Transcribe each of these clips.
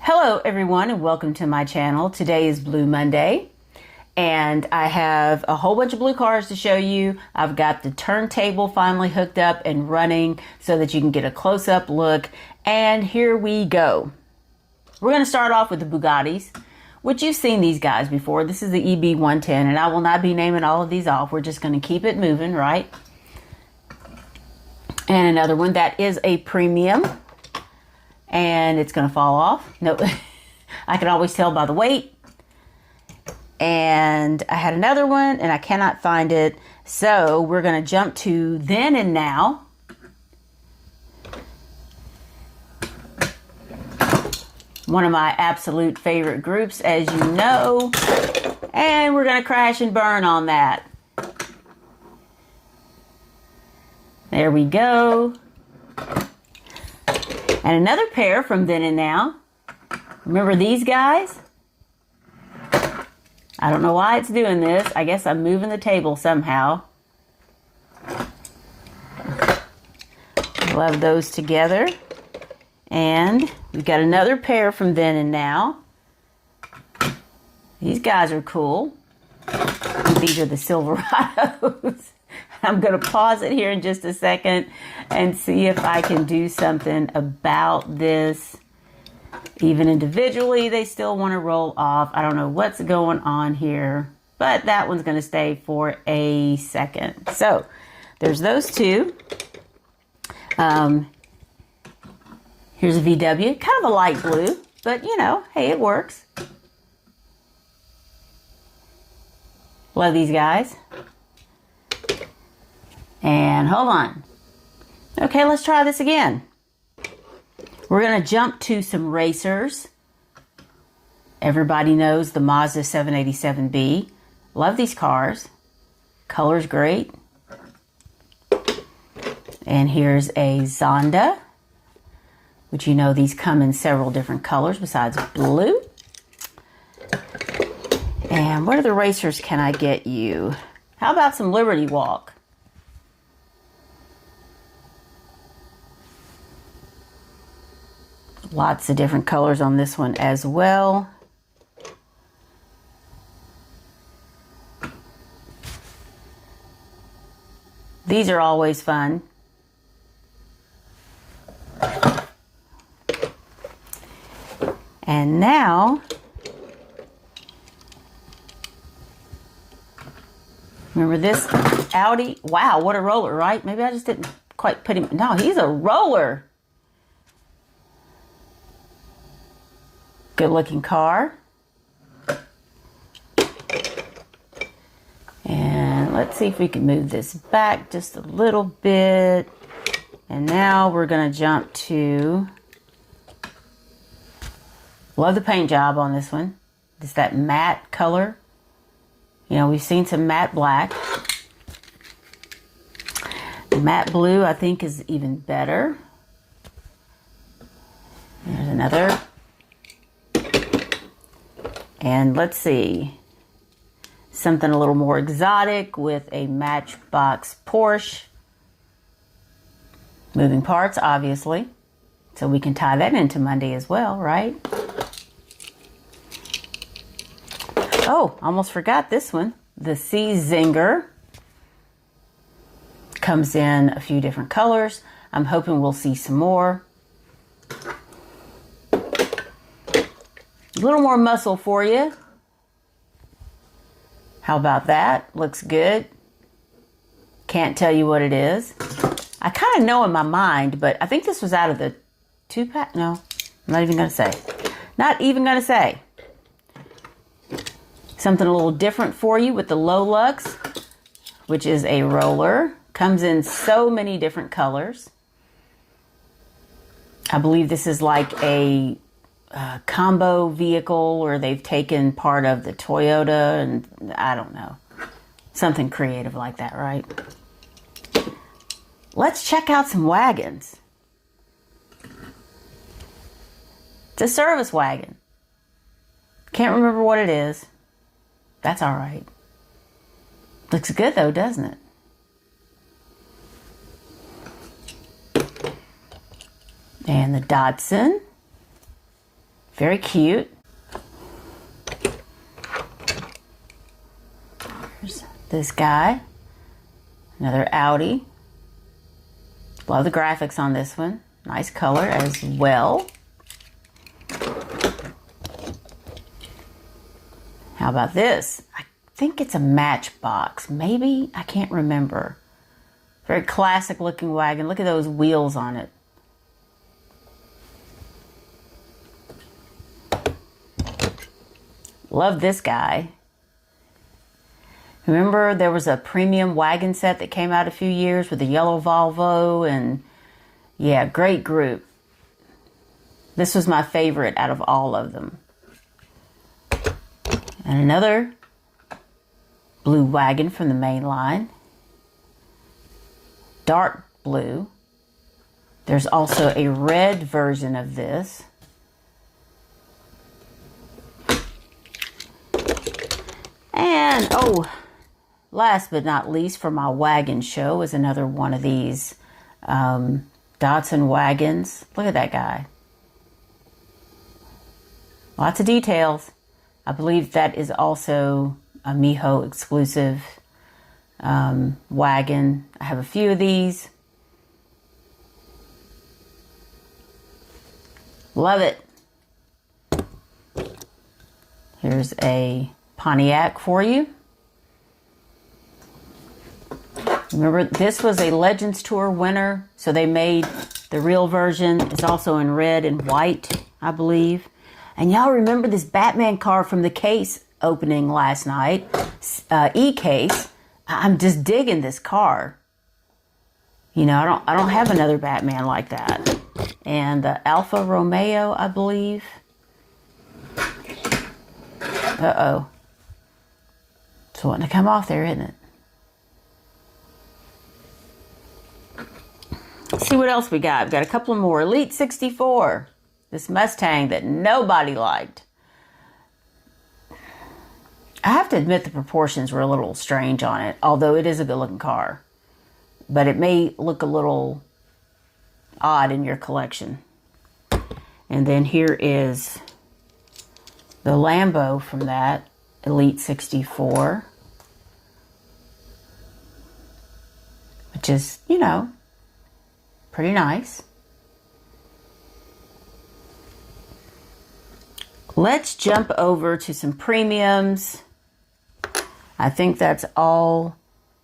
Hello everyone and welcome to my channel. Today is Blue Monday and I have a whole bunch of blue cars to show you. I've got the turntable finally hooked up and running so that you can get a close-up look, and here we go. We're going to start off with the Bugattis, which you've seen these guys before. This is the EB110 and I will not be naming all of these off. We're just going to keep it moving, right? And another one that is a premium. And it's going to fall off. Nope. I can always tell by the weight. And I had another one and I cannot find it. So we're going to jump to then and now. One of my absolute favorite groups, as you know. And we're going to crash and burn on that. There we go. And another pair from then and now. Remember these guys? I don't know why it's doing this. I guess I'm moving the table somehow. Love those together. And we've got another pair from then and now. These guys are cool. These are the Silverados. I'm going to pause it here in just a second and see if I can do something about this. Even individually, they still want to roll off. I don't know what's going on here, but that one's going to stay for a second. So there's those two. Here's a VW, kind of a light blue, but you know, hey, it works. Love these guys. And hold on. Okay, let's try this again. We're going to jump to some racers. Everybody knows the Mazda 787B. Love these cars. Color's great. And here's a Zonda, which you know these come in several different colors besides blue. And what other racers can I get you? How about some Liberty Walk? Lots of different colors on this one as well. These are always fun. And now, remember this Audi? Wow, what a roller, right? Maybe I just didn't quite put him. No, he's a roller. Good looking car. And let's see if we can move this back just a little bit. And now we're going to jump to, love the paint job on this one. It's that matte color. You know, we've seen some matte black. The matte blue I think is even better. There's another. And let's see, something a little more exotic with a Matchbox Porsche. Moving parts, obviously. So we can tie that into Monday as well, right? Oh, almost forgot this one. The C Zinger. Comes in a few different colors. I'm hoping we'll see some more. A little more muscle for you. How about that? Looks good. Can't tell you what it is. I kind of know in my mind, but I think this was out of the 2-pack. No, I'm not even going to say. Not even going to say. Something a little different for you with the Low Lux, which is a roller. Comes in so many different colors. I believe this is like a combo vehicle, or they've taken part of the Toyota and I don't know, something creative like that, right? Let's check out some wagons. It's a service wagon. Can't remember what it is. That's all right. Looks good though, doesn't it? And the Datsun. Very cute. There's this guy. Another Audi. Love the graphics on this one. Nice color as well. How about this? I think it's a Matchbox. Maybe? I can't remember. Very classic looking wagon. Look at those wheels on it. Love this guy. Remember there was a premium wagon set that came out a few years with the yellow Volvo, and yeah, great group. This was my favorite out of all of them. And another blue wagon from the main line. Dark blue. There's also a red version of this. And, oh, last but not least for my wagon show is another one of these Datsun wagons. Look at that guy. Lots of details. I believe that is also a Miho exclusive wagon. I have a few of these. Love it. Here's a Pontiac for you. Remember, this was a Legends Tour winner, so they made the real version. It's also in red and white, I believe. And y'all remember this Batman car from the case opening last night, E-Case. I'm just digging this car. You know, I don't have another Batman like that. And the Alfa Romeo, I believe. Uh-oh. It's wanting to come off there, isn't it? Let's see what else we got. We've got a couple more. Elite 64. This Mustang that nobody liked. I have to admit the proportions were a little strange on it, although it is a good looking car. But it may look a little odd in your collection. And then here is the Lambo from that Elite 64. Which is, you know, pretty nice. Let's jump over to some premiums. I think that's all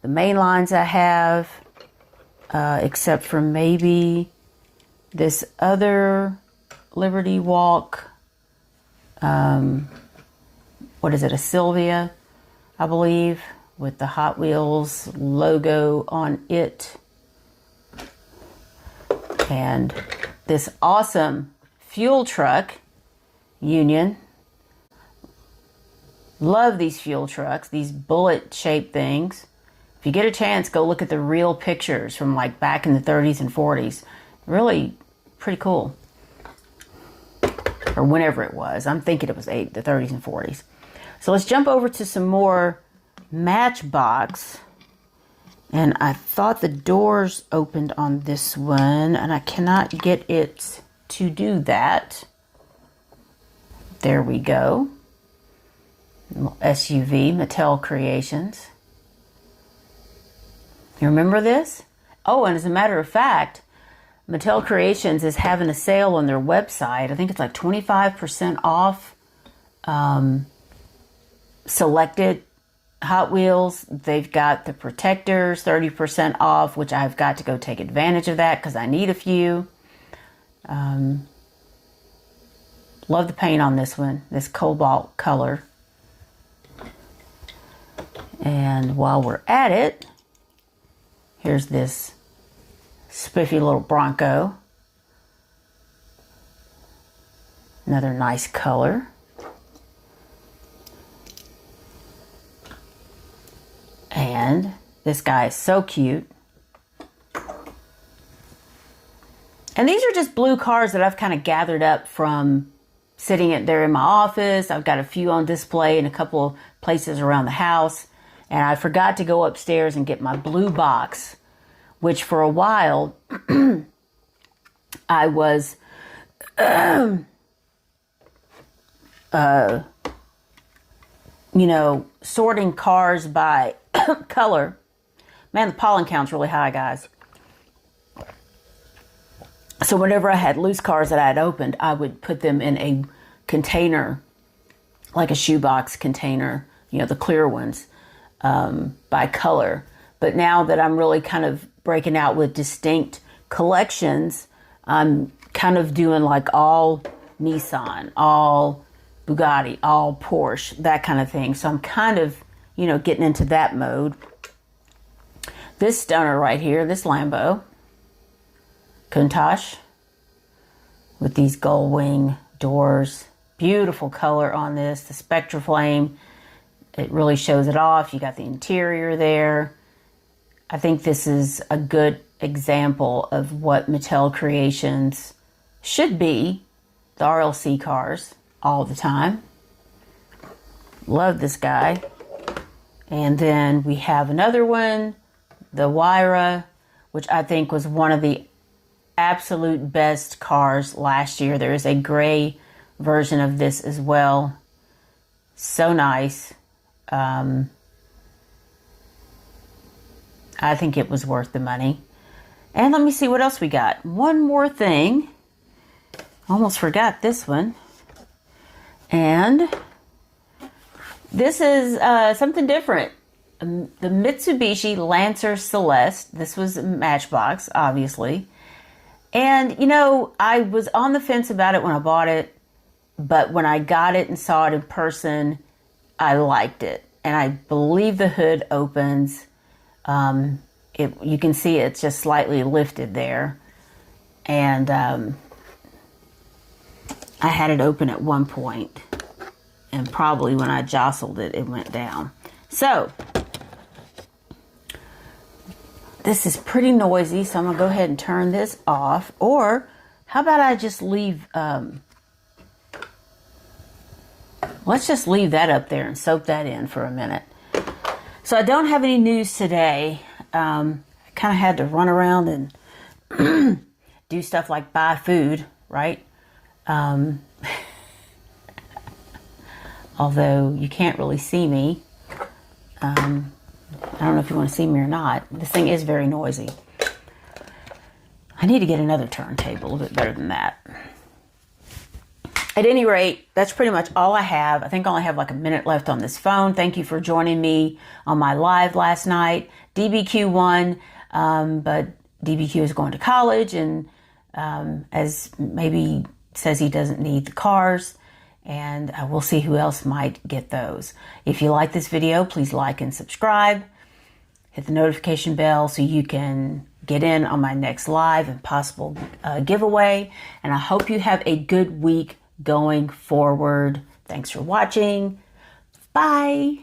the main lines I have, except for maybe this other Liberty Walk. What is it? A Sylvia, I believe, with the Hot Wheels logo on it. And this awesome fuel truck, Union. Love these fuel trucks, these bullet-shaped things. If you get a chance, go look at the real pictures from like back in the 30s and 40s. Really pretty cool. Or whenever it was. I'm thinking it was the 30s and 40s. So let's jump over to some more Matchbox. And I thought the doors opened on this one, and I cannot get it to do that. There we go. SUV, Mattel Creations. You remember this? Oh, and as a matter of fact, Mattel Creations is having a sale on their website. I think it's like 25% off selected Hot Wheels. They've got the protectors 30% off, which I've got to go take advantage of that because I need a few. Love the paint on this one, this cobalt color. And while we're at it, here's this spiffy little Bronco. Another nice color. And this guy is so cute. And these are just blue cars that I've kind of gathered up from sitting there in my office. I've got a few on display in a couple of places around the house. And I forgot to go upstairs and get my blue box, which for a while I was you know, sorting cars by color. Man, the pollen count's really high, guys. So whenever I had loose cars that I had opened, I would put them in a container, like a shoebox container, you know, the clear ones, by color. But now that I'm really kind of breaking out with distinct collections, I'm kind of doing like all Nissan, all Bugatti, all Porsche, that kind of thing. So I'm kind of, you know, getting into that mode. This stunner right here, this Lambo, Countach, with these gull wing doors. Beautiful color on this. The Spectra Flame, it really shows it off. You got the interior there. I think this is a good example of what Mattel Creations should be. The RLC cars all the time. Love this guy. And then we have another one, the Wyra, which I think was one of the absolute best cars last year. There is a gray version of this as well. So nice. I think it was worth the money. And let me see what else we got. One more thing. Almost forgot this one. And this is something different. The Mitsubishi Lancer Celeste. This was a Matchbox, obviously. And, you know, I was on the fence about it when I bought it. But when I got it and saw it in person, I liked it. And I believe the hood opens. You can see it's just slightly lifted there. And I had it open at one point. And probably when I jostled it, it went down. So, this is pretty noisy, so I'm going to go ahead and turn this off. Or, how about I just leave... let's just leave that up there and soak that in for a minute. So I don't have any news today. I kind of had to run around and do stuff like buy food, right? Although you can't really see me. I don't know if you want to see me or not. This thing is very noisy. I need to get another turntable, a little bit better than that. At any rate, that's pretty much all I have. I think I only have like a minute left on this phone. Thank you for joining me on my live last night. DBQ won, but DBQ is going to college and as maybe says he doesn't need the cars. And we'll see who else might get those. If you like this video, please like and subscribe. Hit the notification bell so you can get in on my next live and possible giveaway. And I hope you have a good week going forward. Thanks for watching. Bye.